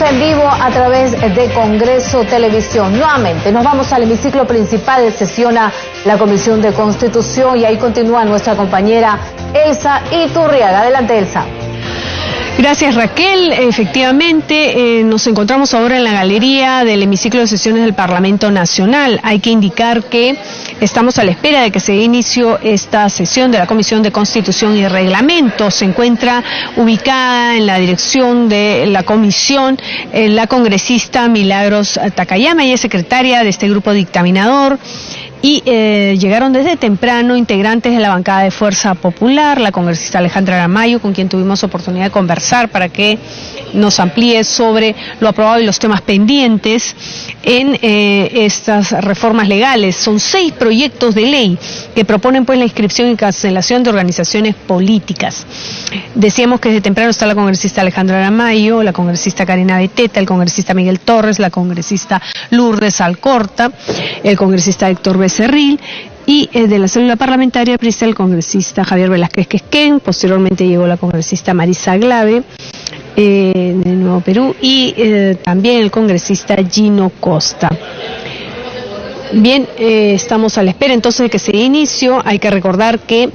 en vivo a través de Congreso Televisión. Nuevamente nos vamos al hemiciclo principal, sesiona la Comisión de Constitución y ahí continúa nuestra compañera Elsa Iturriaga. Adelante, Elsa. Gracias, Raquel. Efectivamente, nos encontramos ahora en la galería del hemiciclo de sesiones del Parlamento Nacional. Hay que indicar que estamos a la espera de que se dé inicio esta sesión de la Comisión de Constitución y Reglamento. Se encuentra ubicada en la dirección de la comisión la congresista Milagros Takayama, ella es secretaria de este grupo dictaminador. Y llegaron desde temprano integrantes de la bancada de Fuerza Popular, la congresista Alejandra Aramayo, con quien tuvimos oportunidad de conversar para que nos amplíe sobre lo aprobado y los temas pendientes en estas reformas legales. Son 6 proyectos de ley que proponen pues la inscripción y cancelación de organizaciones políticas. Decíamos que desde temprano está la congresista Alejandra Aramayo, la congresista Karina Beteta, el congresista Miguel Torres, la congresista Lourdes Alcorta, el congresista Héctor Becerril y de la célula parlamentaria aprista el congresista Javier Velázquez Quesquén. Posteriormente llegó la congresista Marisa Glave de Nuevo Perú y también el congresista Gino Costa. Bien, estamos a la espera entonces de que se dé inicio. Hay que recordar que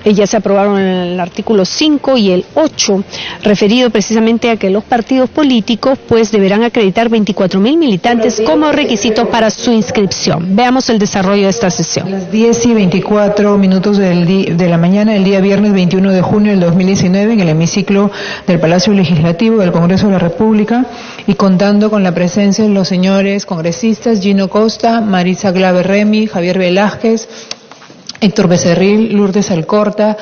ya se aprobaron el artículo 5 y el 8, referido precisamente a que los partidos políticos pues deberán acreditar 24.000 militantes como requisito para su inscripción. Veamos el desarrollo de esta sesión. Las 10:24 de la mañana del día viernes 21 de junio del 2019 en el hemiciclo del Palacio Legislativo del Congreso de la República y contando con la presencia de los señores congresistas Gino Costa, Marisa Glave Remy, Javier Velázquez, Héctor Becerril, Lourdes Alcorta,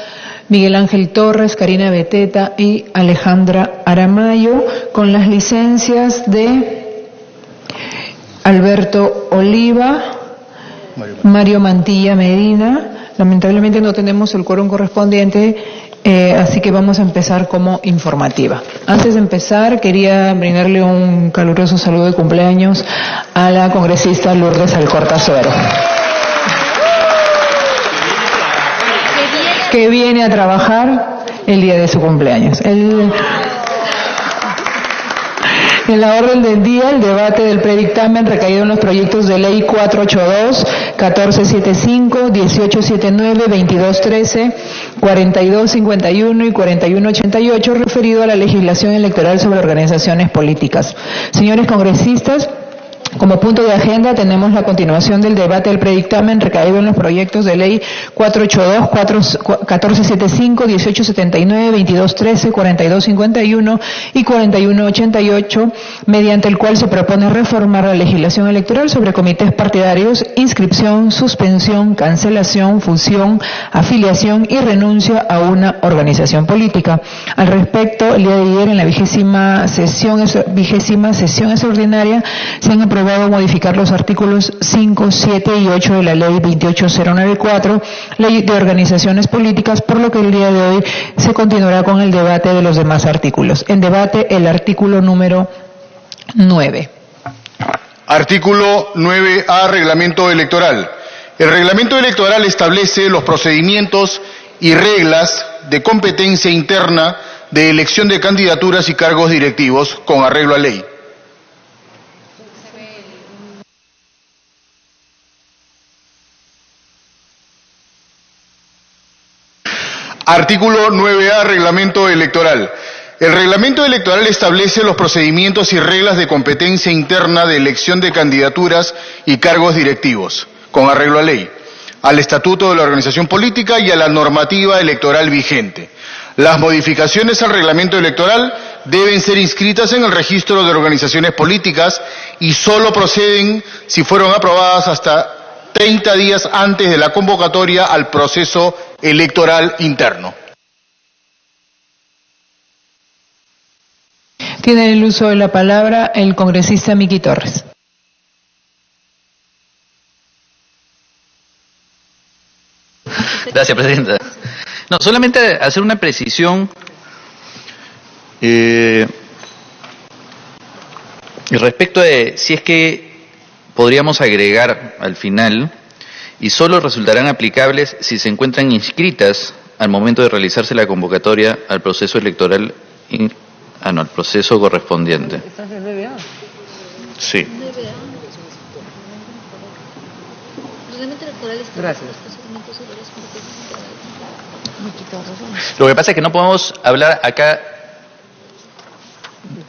Miguel Ángel Torres, Karina Beteta y Alejandra Aramayo, con las licencias de Alberto Oliva, Mario Mantilla Medina. Lamentablemente no tenemos el quórum correspondiente, así que vamos a empezar como informativa. Antes de empezar, quería brindarle un caluroso saludo de cumpleaños a la congresista Lourdes Alcorta Suero, que viene a trabajar el día de su cumpleaños. En la orden del día, el debate del predictamen recaído en los proyectos de ley 482, 1475, 1879, 2213, 4251 y 4188, referido a la legislación electoral sobre organizaciones políticas. Señores congresistas, como punto de agenda tenemos la continuación del debate del predictamen recaído en los proyectos de ley 482, 1475, 1879, 2213, 4251 y 4188, mediante el cual se propone reformar la legislación electoral sobre comités partidarios, inscripción, suspensión, cancelación, fusión, afiliación y renuncia a una organización política. Al respecto, el día de ayer en la vigésima sesión extraordinaria se han aprobado modificar los artículos 5, 7 y 8 de la ley 28094, ley de organizaciones políticas, por lo que el día de hoy se continuará con el debate de los demás artículos. En debate el artículo número 9. Artículo 9A, Reglamento Electoral. El Reglamento Electoral establece los procedimientos y reglas de competencia interna de elección de candidaturas y cargos directivos con arreglo a ley. Artículo 9A, Reglamento Electoral. El Reglamento Electoral establece los procedimientos y reglas de competencia interna de elección de candidaturas y cargos directivos, con arreglo a ley, al Estatuto de la Organización Política y a la normativa electoral vigente. Las modificaciones al Reglamento Electoral deben ser inscritas en el Registro de Organizaciones Políticas y solo proceden si fueron aprobadas hasta 30 días antes de la convocatoria al proceso electoral interno. Tiene el uso de la palabra el congresista Miki Torres. Gracias, Presidenta. No, solamente hacer una precisión respecto de si es que podríamos agregar al final y solo resultarán aplicables si se encuentran inscritas al momento de realizarse la convocatoria al proceso electoral No, el proceso correspondiente. Sí. Gracias. Lo que pasa es que no podemos hablar acá.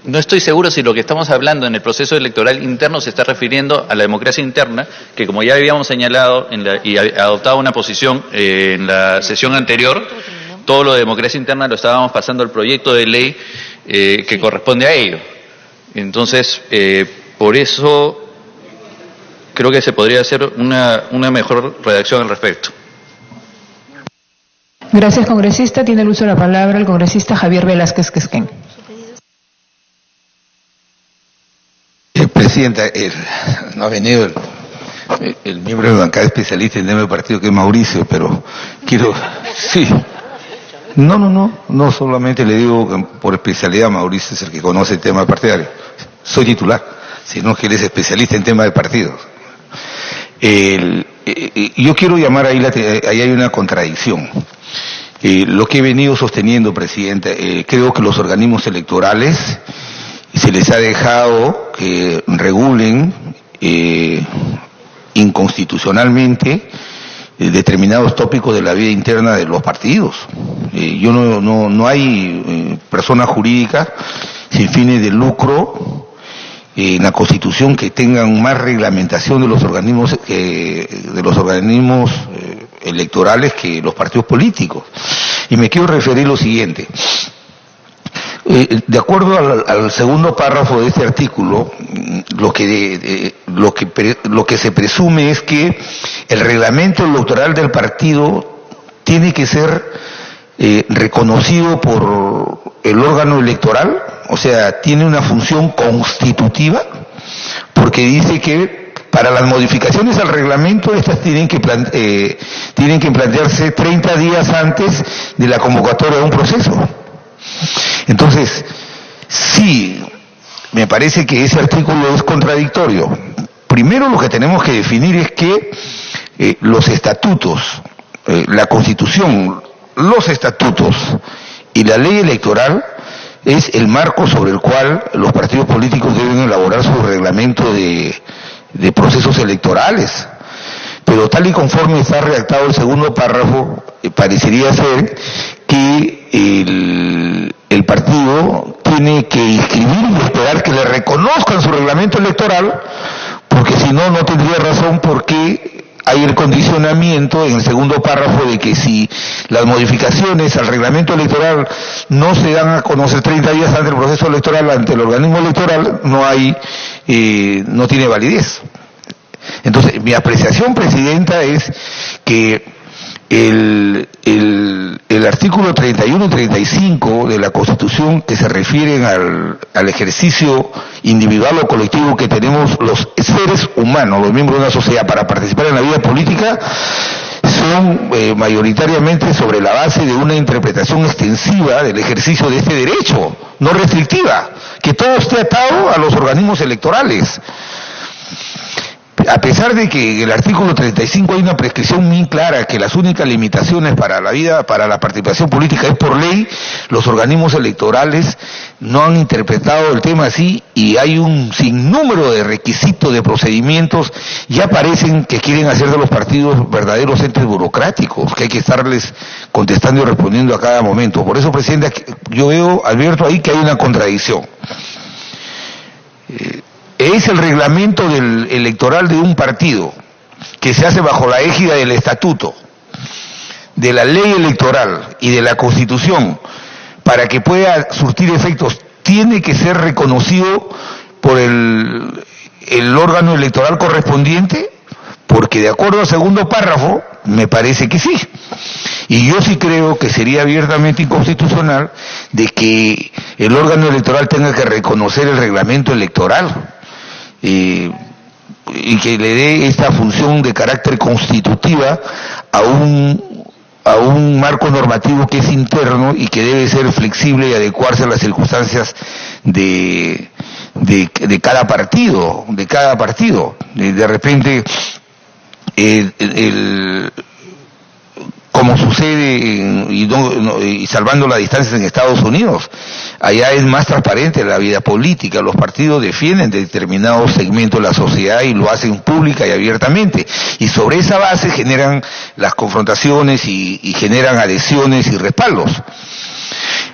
No estoy seguro si lo que estamos hablando en el proceso electoral interno se está refiriendo a la democracia interna, que como ya habíamos señalado y adoptado una posición en la sesión anterior, todo lo de democracia interna lo estábamos pasando al proyecto de ley que corresponde a ello. Entonces, por eso creo que se podría hacer una mejor redacción al respecto. Gracias, congresista. Tiene el uso de la palabra el congresista Javier Velázquez Quesquén. Presidenta, no ha venido el miembro de la bancada especialista en tema de partido, que es Mauricio, pero quiero... Sí. No solamente le digo que por especialidad Mauricio es el que conoce el tema partidario. Soy titular, sino que él es especialista en tema de partidos. Yo quiero llamar ahí hay una contradicción. Lo que he venido sosteniendo, Presidenta, creo que los organismos electorales se les ha dejado que regulen inconstitucionalmente determinados tópicos de la vida interna de los partidos. No hay personas jurídicas sin fines de lucro en la Constitución que tengan más reglamentación de los organismos electorales que los partidos políticos. Y me quiero referir a lo siguiente. De acuerdo al segundo párrafo de este artículo, lo que se presume es que el reglamento electoral del partido tiene que ser reconocido por el órgano electoral, o sea, tiene una función constitutiva, porque dice que para las modificaciones al reglamento estas tienen que plantearse 30 días antes de la convocatoria de un proceso. Entonces, sí, me parece que ese artículo es contradictorio. Primero, lo que tenemos que definir es que los estatutos, la Constitución, los estatutos y la ley electoral es el marco sobre el cual los partidos políticos deben elaborar su reglamento de procesos electorales. Pero tal y conforme está redactado el segundo párrafo, parecería ser que el partido tiene que inscribir y esperar que le reconozcan su reglamento electoral, porque si no, no tendría razón porque hay el condicionamiento en el segundo párrafo de que si las modificaciones al reglamento electoral no se dan a conocer 30 días antes del proceso electoral ante el organismo electoral, no tiene validez. Entonces, mi apreciación, Presidenta, es que el artículo 31 y 35 de la Constitución, que se refieren al ejercicio individual o colectivo que tenemos los seres humanos, los miembros de una sociedad, para participar en la vida política, son mayoritariamente sobre la base de una interpretación extensiva del ejercicio de este derecho, no restrictiva, que todo esté atado a los organismos electorales. A pesar de que en el artículo 35 hay una prescripción muy clara que las únicas limitaciones para la participación política es por ley, los organismos electorales no han interpretado el tema así y hay un sinnúmero de requisitos, de procedimientos, ya parecen que quieren hacer de los partidos verdaderos entes burocráticos, que hay que estarles contestando y respondiendo a cada momento. Por eso, Presidenta, yo advierto ahí que hay una contradicción. Es el reglamento electoral de un partido que se hace bajo la égida del estatuto, de la ley electoral y de la Constitución, para que pueda surtir efectos, tiene que ser reconocido por el órgano electoral correspondiente, porque de acuerdo al segundo párrafo, me parece que sí. Y yo sí creo que sería abiertamente inconstitucional de que el órgano electoral tenga que reconocer el reglamento electoral. Y que le dé esta función de carácter constitutiva a un marco normativo que es interno y que debe ser flexible y adecuarse a las circunstancias de cada partido, De repente como sucede y salvando las distancias en Estados Unidos. Allá es más transparente la vida política, los partidos defienden determinados segmentos de la sociedad y lo hacen pública y abiertamente, y sobre esa base generan las confrontaciones y generan adhesiones y respaldos.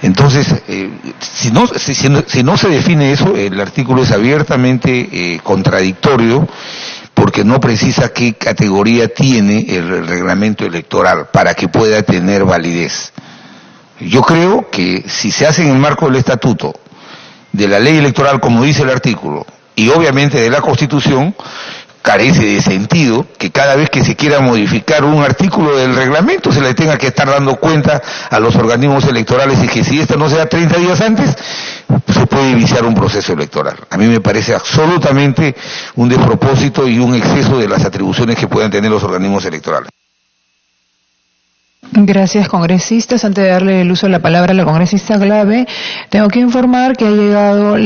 Entonces, si no se define eso, el artículo es abiertamente contradictorio, porque no precisa qué categoría tiene el reglamento electoral para que pueda tener validez. Yo creo que si se hace en el marco del estatuto, de la ley electoral, como dice el artículo, y obviamente de la Constitución, carece de sentido que cada vez que se quiera modificar un artículo del reglamento se le tenga que estar dando cuenta a los organismos electorales, y que si esto no se da 30 días antes, se puede iniciar un proceso electoral. A mí me parece absolutamente un despropósito y un exceso de las atribuciones que puedan tener los organismos electorales. Gracias, congresistas. Antes de darle el uso de la palabra a la congresista Glave, tengo que informar que ha llegado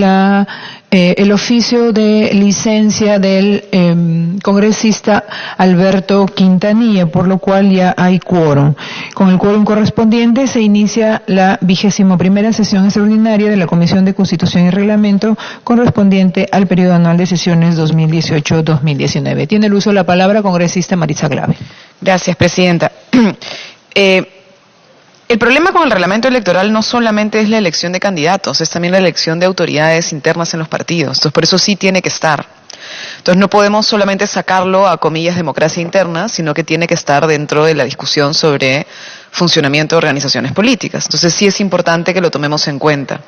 el oficio de licencia del congresista Alberto Quintanilla, por lo cual ya hay quórum. Con el quórum correspondiente se inicia la 21ª sesión extraordinaria de la Comisión de Constitución y Reglamento, correspondiente al periodo anual de sesiones 2018-2019. Tiene el uso de la palabra congresista Maritza Glave. Gracias, presidenta. El problema con el reglamento electoral no solamente es la elección de candidatos, es también la elección de autoridades internas en los partidos. Entonces, por eso sí tiene que estar. Entonces, no podemos solamente sacarlo a comillas democracia interna, sino que tiene que estar dentro de la discusión sobre funcionamiento de organizaciones políticas. Entonces, sí es importante que lo tomemos en cuenta.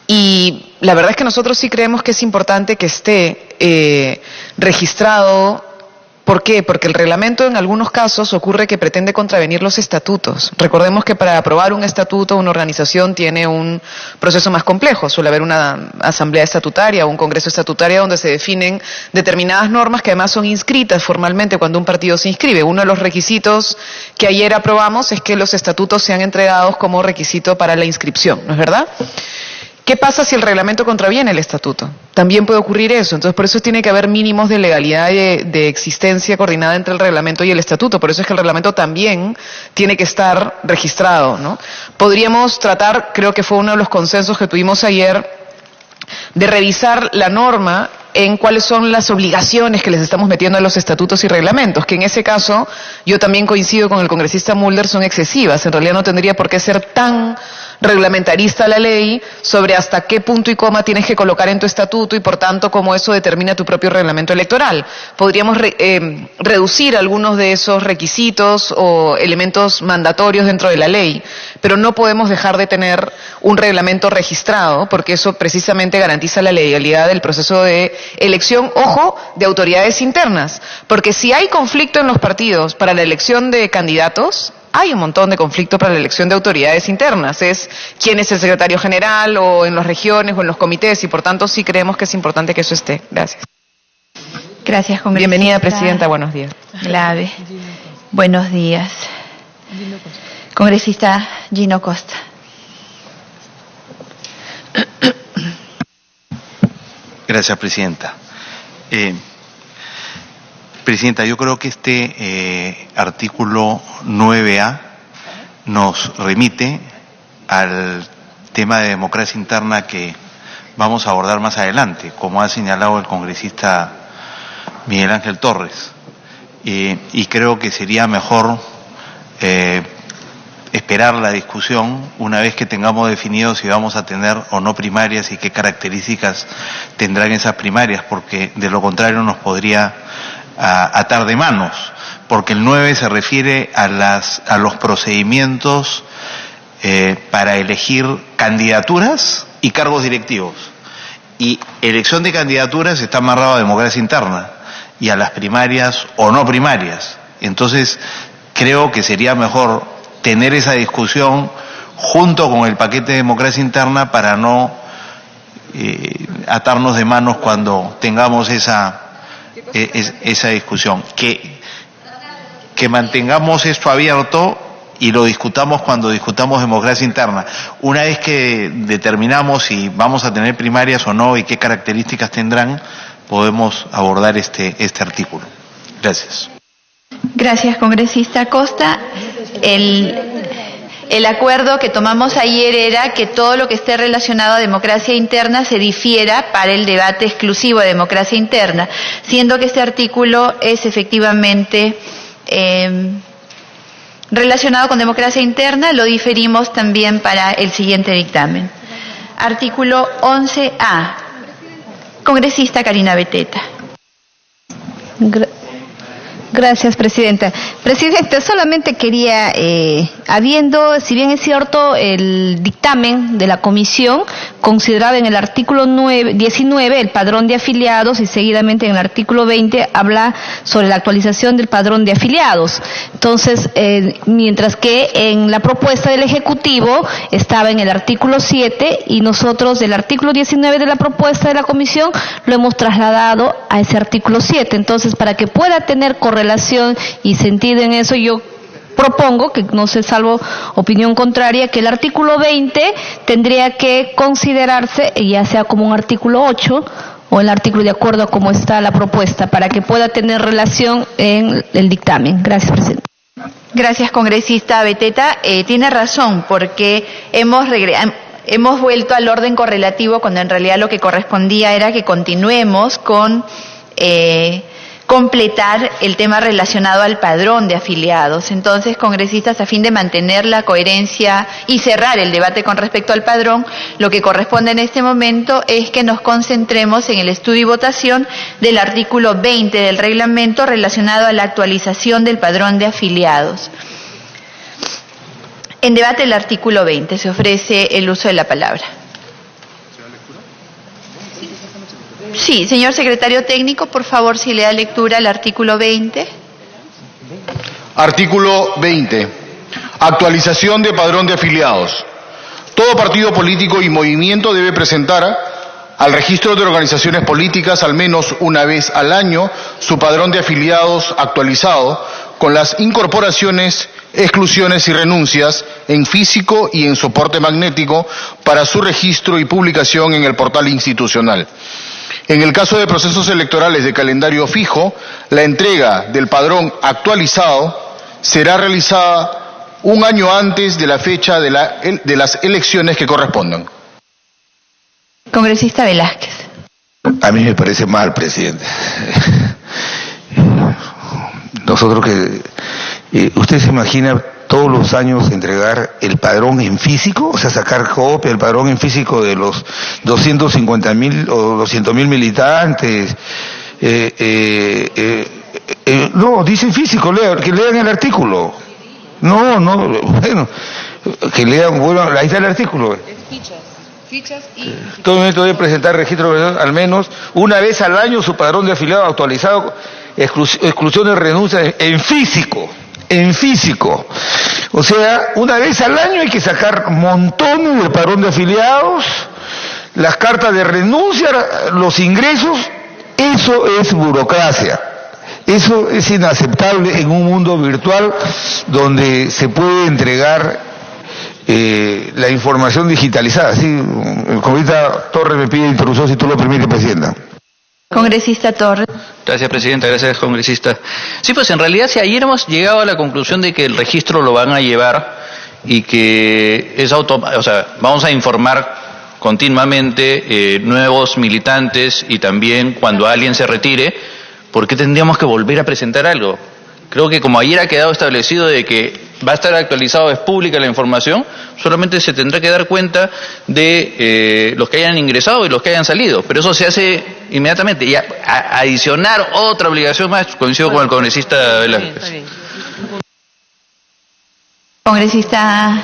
Y la verdad es que nosotros sí creemos que es importante que esté registrado. ¿Por qué? Porque el reglamento en algunos casos ocurre que pretende contravenir los estatutos. Recordemos que para aprobar un estatuto, una organización tiene un proceso más complejo. Suele haber una asamblea estatutaria o un congreso estatutario donde se definen determinadas normas que además son inscritas formalmente cuando un partido se inscribe. Uno de los requisitos que ayer aprobamos es que los estatutos sean entregados como requisito para la inscripción, ¿no es verdad? ¿Qué pasa si el reglamento contraviene el estatuto? También puede ocurrir eso. Entonces, por eso tiene que haber mínimos de legalidad y de existencia coordinada entre el reglamento y el estatuto. Por eso es que el reglamento también tiene que estar registrado, ¿no? Podríamos tratar, creo que fue uno de los consensos que tuvimos ayer, de revisar la norma en cuáles son las obligaciones que les estamos metiendo a los estatutos y reglamentos, que en ese caso yo también coincido con el congresista Mulder, son excesivas. En realidad no tendría por qué ser tan reglamentarista la ley sobre hasta qué punto y coma tienes que colocar en tu estatuto y por tanto cómo eso determina tu propio reglamento electoral. Podríamos reducir algunos de esos requisitos o elementos mandatorios dentro de la ley, pero no podemos dejar de tener un reglamento registrado porque eso precisamente garantiza la legalidad del proceso de elección, ojo, de autoridades internas, porque si hay conflicto en los partidos para la elección de candidatos, hay un montón de conflicto para la elección de autoridades internas, es quién es el secretario general o en las regiones o en los comités y por tanto sí creemos que es importante que eso esté. Gracias. Gracias, congresista. Bienvenida, presidenta, buenos días. Glave. Buenos días. Congresista Gino Costa. Gracias, presidenta. Presidenta, yo creo que este artículo 9A nos remite al tema de democracia interna que vamos a abordar más adelante, como ha señalado el congresista Miguel Ángel Torres. Y creo que sería mejor esperar la discusión una vez que tengamos definido si vamos a tener o no primarias y qué características tendrán esas primarias, porque de lo contrario nos podría atar de manos, porque el 9 se refiere a los procedimientos para elegir candidaturas y cargos directivos. Y elección de candidaturas está amarrado a democracia interna y a las primarias o no primarias. Entonces, creo que sería mejor tener esa discusión junto con el paquete de democracia interna para no atarnos de manos cuando tengamos esa discusión, que mantengamos esto abierto y lo discutamos cuando discutamos democracia interna. Una vez que determinamos si vamos a tener primarias o no y qué características tendrán, podemos abordar este artículo. Gracias. Gracias, congresista Costa. El acuerdo que tomamos ayer era que todo lo que esté relacionado a democracia interna se difiera para el debate exclusivo de democracia interna, siendo que este artículo es efectivamente relacionado con democracia interna, lo diferimos también para el siguiente dictamen. Artículo 11A. Congresista Karina Beteta. Gracias, Presidenta. Presidente, solamente quería, si bien es cierto, el dictamen de la Comisión consideraba en el artículo 19 el padrón de afiliados y seguidamente en el artículo 20 habla sobre la actualización del padrón de afiliados. Entonces, mientras que en la propuesta del Ejecutivo estaba en el artículo 7 y nosotros del artículo 19 de la propuesta de la Comisión lo hemos trasladado a ese artículo 7. Entonces, para que pueda tener correlación y sentido en eso, yo propongo, que no sé, salvo opinión contraria, que el artículo 20 tendría que considerarse ya sea como un artículo 8 o el artículo de acuerdo a cómo está la propuesta, para que pueda tener relación en el dictamen. Gracias, Presidente. Gracias, congresista Beteta. Tiene razón, porque hemos vuelto al orden correlativo cuando en realidad lo que correspondía era que continuemos con completar el tema relacionado al padrón de afiliados. Entonces, congresistas, a fin de mantener la coherencia y cerrar el debate con respecto al padrón, lo que corresponde en este momento es que nos concentremos en el estudio y votación del artículo 20 del reglamento relacionado a la actualización del padrón de afiliados. En debate el artículo 20. Se ofrece el uso de la palabra. Sí, señor secretario técnico, por favor, si le da lectura al artículo 20. Artículo 20. Actualización de padrón de afiliados. Todo partido político y movimiento debe presentar al registro de organizaciones políticas al menos una vez al año su padrón de afiliados actualizado con las incorporaciones, exclusiones y renuncias en físico y en soporte magnético para su registro y publicación en el portal institucional. En el caso de procesos electorales de calendario fijo, la entrega del padrón actualizado será realizada un año antes de la fecha de las elecciones que correspondan. Congresista Velázquez. A mí me parece mal, presidente. Nosotros ¿usted se imagina todos los años entregar el padrón en físico? O sea, sacar copia del padrón en físico de los 250.000 o 200.000 militantes. No, dice en físico, que lean el artículo. Bueno, que lean, bueno, ahí está el artículo. Fichas y... Todo momento debe presentar registro al menos una vez al año su padrón de afiliado actualizado, exclusiones, renuncias en físico. O sea, una vez al año hay que sacar montones del padrón de afiliados, las cartas de renuncia, los ingresos. Eso es burocracia. Eso es inaceptable en un mundo virtual donde se puede entregar la información digitalizada. Sí, el congresista Torres me pide introducción, si tú lo permites, Presidenta. Congresista Torres. Gracias, Presidenta. Gracias, congresista. Sí, pues en realidad si ayer hemos llegado a la conclusión de que el registro lo van a llevar y que es vamos a informar continuamente nuevos militantes y también cuando alguien se retire, ¿por qué tendríamos que volver a presentar algo? Creo que como ayer ha quedado establecido de que va a estar actualizado, es pública la información, solamente se tendrá que dar cuenta de los que hayan ingresado y los que hayan salido, pero eso se hace inmediatamente. Y adicionar otra obligación más, coincido con el congresista Velázquez. Congresista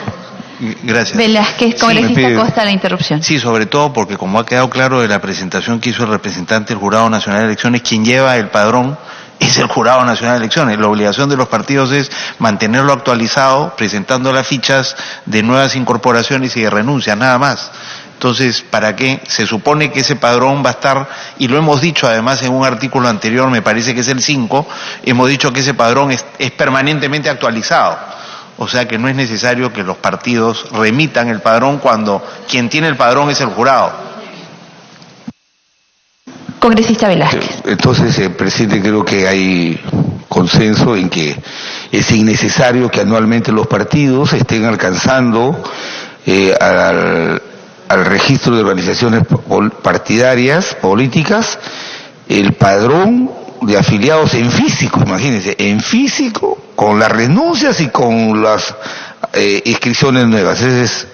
Gracias. Velázquez, congresista Costa, la interrupción. Sí, sobre todo porque como ha quedado claro de la presentación que hizo el representante del Jurado Nacional de Elecciones, quien lleva el padrón es el Jurado Nacional de Elecciones. La obligación de los partidos es mantenerlo actualizado, presentando las fichas de nuevas incorporaciones y de renuncias, nada más. Entonces, ¿para qué? Se supone que ese padrón va a estar, y lo hemos dicho además en un artículo anterior, me parece que es el 5, hemos dicho que ese padrón es permanentemente actualizado. O sea que no es necesario que los partidos remitan el padrón cuando quien tiene el padrón es el jurado. Congresista Velázquez. Entonces, presidente, creo que hay consenso en que es innecesario que anualmente los partidos estén alcanzando al registro de organizaciones partidarias, políticas, el padrón de afiliados en físico, imagínense, en físico, con las renuncias y con las inscripciones nuevas. Ese es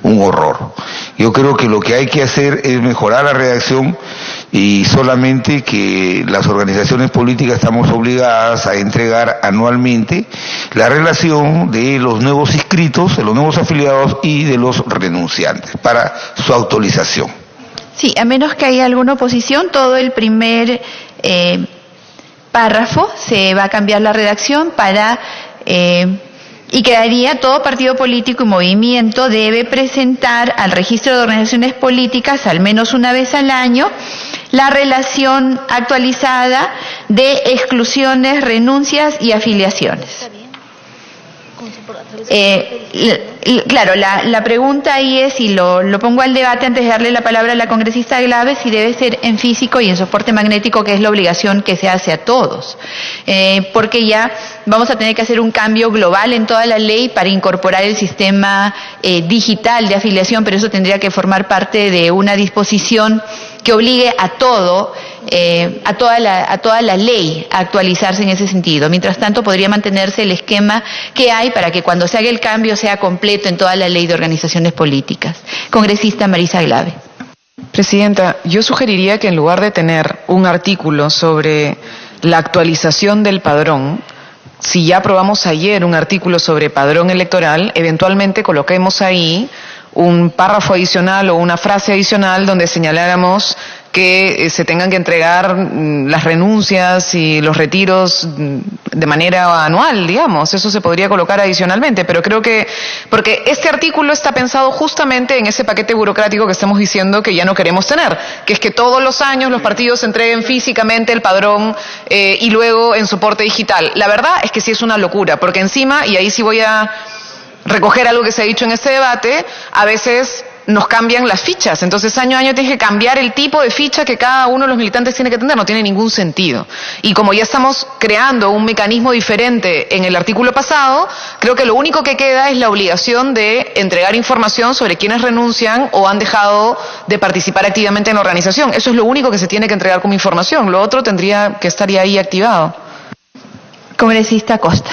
un horror. Yo creo que lo que hay que hacer es mejorar la redacción y solamente que las organizaciones políticas estamos obligadas a entregar anualmente la relación de los nuevos inscritos, de los nuevos afiliados y de los renunciantes para su actualización. Sí, a menos que haya alguna oposición, todo el primer párrafo se va a cambiar la redacción para y quedaría: todo partido político y movimiento debe presentar al registro de organizaciones políticas al menos una vez al año la relación actualizada de exclusiones, renuncias y afiliaciones. Claro, la pregunta ahí es, y lo pongo al debate antes de darle la palabra a la congresista Glave, si debe ser en físico y en soporte magnético, que es la obligación que se hace a todos, porque ya vamos a tener que hacer un cambio global en toda la ley para incorporar el sistema digital de afiliación, pero eso tendría que formar parte de una disposición que obligue a toda la ley a actualizarse en ese sentido. Mientras tanto, podría mantenerse el esquema que hay para que cuando se haga el cambio sea completo en toda la ley de organizaciones políticas. Congresista Marisa Glave. Presidenta, yo sugeriría que en lugar de tener un artículo sobre la actualización del padrón, si ya aprobamos ayer un artículo sobre padrón electoral, eventualmente coloquemos ahí un párrafo adicional o una frase adicional donde señaláramos que se tengan que entregar las renuncias y los retiros de manera anual, digamos. Eso se podría colocar adicionalmente, pero creo que, porque este artículo está pensado justamente en ese paquete burocrático que estamos diciendo que ya no queremos tener, que es que todos los años los partidos entreguen físicamente el padrón y luego en soporte digital. La verdad es que sí es una locura, porque encima, y ahí sí voy a recoger algo que se ha dicho en este debate, a veces nos cambian las fichas, entonces año a año tienes que cambiar el tipo de ficha que cada uno de los militantes tiene que tener, no tiene ningún sentido. Y como ya estamos creando un mecanismo diferente en el artículo pasado, creo que lo único que queda es la obligación de entregar información sobre quienes renuncian o han dejado de participar activamente en la organización. Eso es lo único que se tiene que entregar como información, lo otro tendría que estar ya ahí activado. Congresista Costa.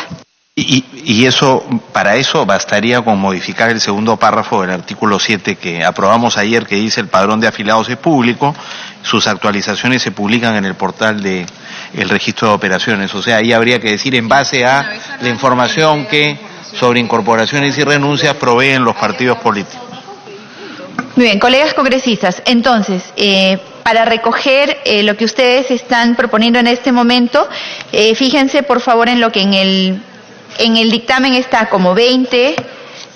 Y eso, para eso bastaría con modificar el segundo párrafo del artículo 7 que aprobamos ayer, que dice: el padrón de afiliados es público, sus actualizaciones se publican en el portal de el registro de operaciones. O sea, ahí habría que decir en base a la información que sobre incorporaciones y renuncias proveen los partidos políticos. Muy bien, colegas congresistas, entonces, para recoger lo que ustedes están proponiendo en este momento, fíjense por favor en lo que en el dictamen está como 20,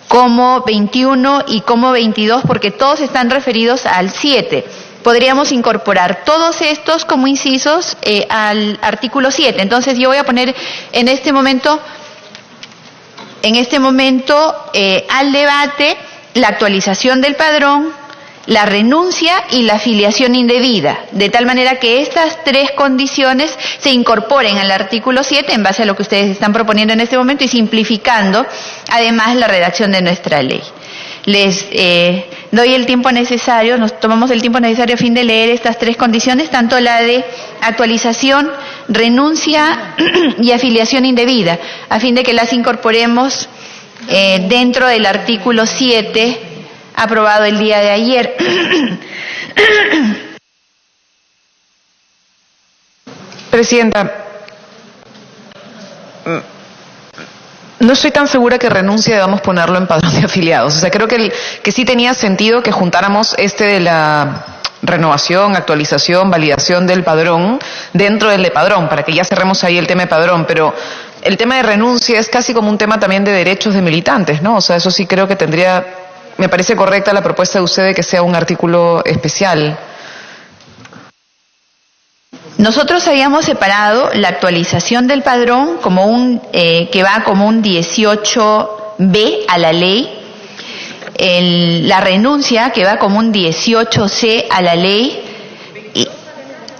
como 21 y como 22, porque todos están referidos al 7. Podríamos incorporar todos estos como incisos al artículo 7. Entonces yo voy a poner en este momento al debate la actualización del padrón, la renuncia y la afiliación indebida, de tal manera que estas tres condiciones se incorporen al artículo 7 en base a lo que ustedes están proponiendo en este momento y simplificando además la redacción de nuestra ley. Les doy el tiempo necesario, nos tomamos el tiempo necesario a fin de leer estas tres condiciones, tanto la de actualización, renuncia y afiliación indebida, a fin de que las incorporemos dentro del artículo 7 aprobado el día de ayer. Presidenta, no estoy tan segura que renuncie debamos ponerlo en padrón de afiliados. O sea, creo que sí tenía sentido que juntáramos de la renovación, actualización, validación del padrón dentro del de padrón, para que ya cerremos ahí el tema de padrón, pero el tema de renuncia es casi como un tema también de derechos de militantes, ¿no? O sea, eso sí creo que me parece correcta la propuesta de usted de que sea un artículo especial. Nosotros habíamos separado la actualización del padrón como que va como un 18B a la ley, la renuncia que va como un 18C a la ley.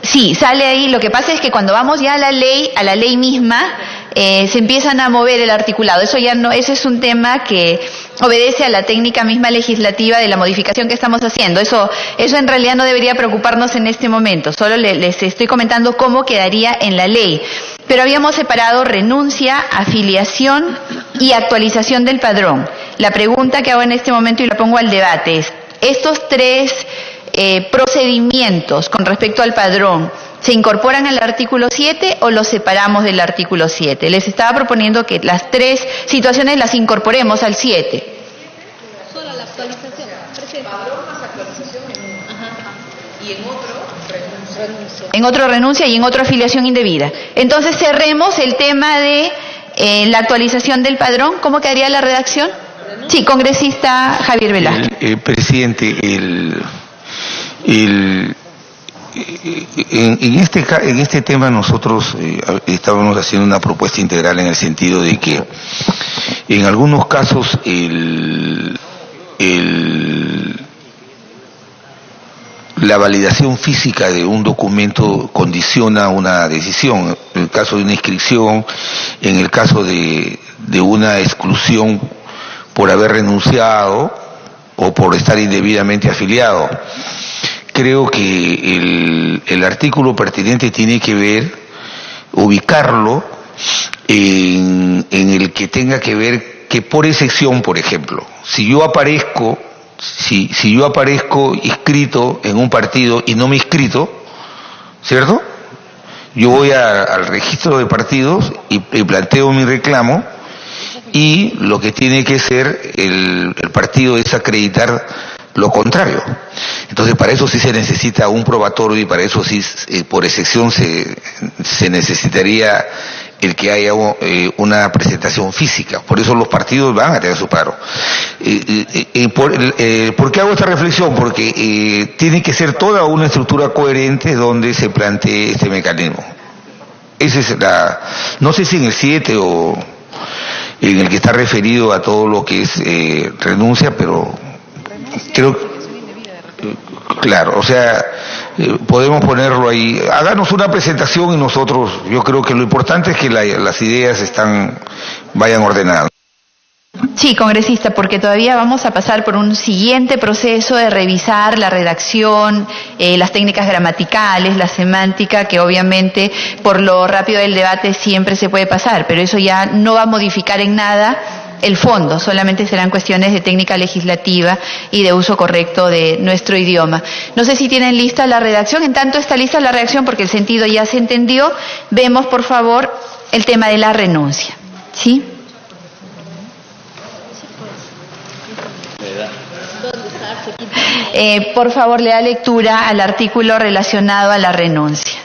Sí, sale ahí. Lo que pasa es que cuando vamos ya a la ley misma, se empiezan a mover el articulado. Eso ya no, ese es un tema que obedece a la técnica misma legislativa de la modificación que estamos haciendo. Eso en realidad no debería preocuparnos en este momento. Solo les estoy comentando cómo quedaría en la ley. Pero habíamos separado renuncia, afiliación y actualización del padrón. La pregunta que hago en este momento y la pongo al debate es, estos tres procedimientos con respecto al padrón, ¿se incorporan al artículo 7 o los separamos del artículo 7? Les estaba proponiendo que las tres situaciones las incorporemos al 7. Solo la actualización. Padrón más actualización. Y en otro, renuncia. En otro renuncia y en otro afiliación indebida. Entonces cerremos el tema de la actualización del padrón. ¿Cómo quedaría la redacción? Sí, congresista Javier Velázquez. Presidente, en este tema nosotros estábamos haciendo una propuesta integral en el sentido de que en algunos casos la validación física de un documento condiciona una decisión. En el caso de una inscripción, en el caso de una exclusión por haber renunciado o por estar indebidamente afiliado. Creo que el artículo pertinente tiene que ver, ubicarlo en el que tenga que ver que por excepción, por ejemplo, si yo aparezco inscrito en un partido y no me he inscrito, ¿cierto? Yo voy al registro de partidos y planteo mi reclamo y lo que tiene que ser el partido es acreditar lo contrario. Entonces para eso sí se necesita un probatorio y para eso sí por excepción se necesitaría el que haya una presentación física. Por eso los partidos van a tener su paro. ¿Por qué hago esta reflexión? Porque tiene que ser toda una estructura coherente donde se plantee este mecanismo. Esa es no sé si en el 7 o en el que está referido a todo lo que es renuncia, pero creo claro, o sea, podemos ponerlo ahí. Háganos una presentación y nosotros, yo creo que lo importante es que las ideas vayan ordenadas. Sí, congresista, porque todavía vamos a pasar por un siguiente proceso de revisar la redacción, las técnicas gramaticales, la semántica, que obviamente por lo rápido del debate siempre se puede pasar, pero eso ya no va a modificar en nada el fondo, solamente serán cuestiones de técnica legislativa y de uso correcto de nuestro idioma. No sé si tienen lista la redacción. En tanto está lista la redacción porque el sentido ya se entendió, vemos por favor el tema de la renuncia. ¿Sí? Por favor, le da lectura al artículo relacionado a la renuncia.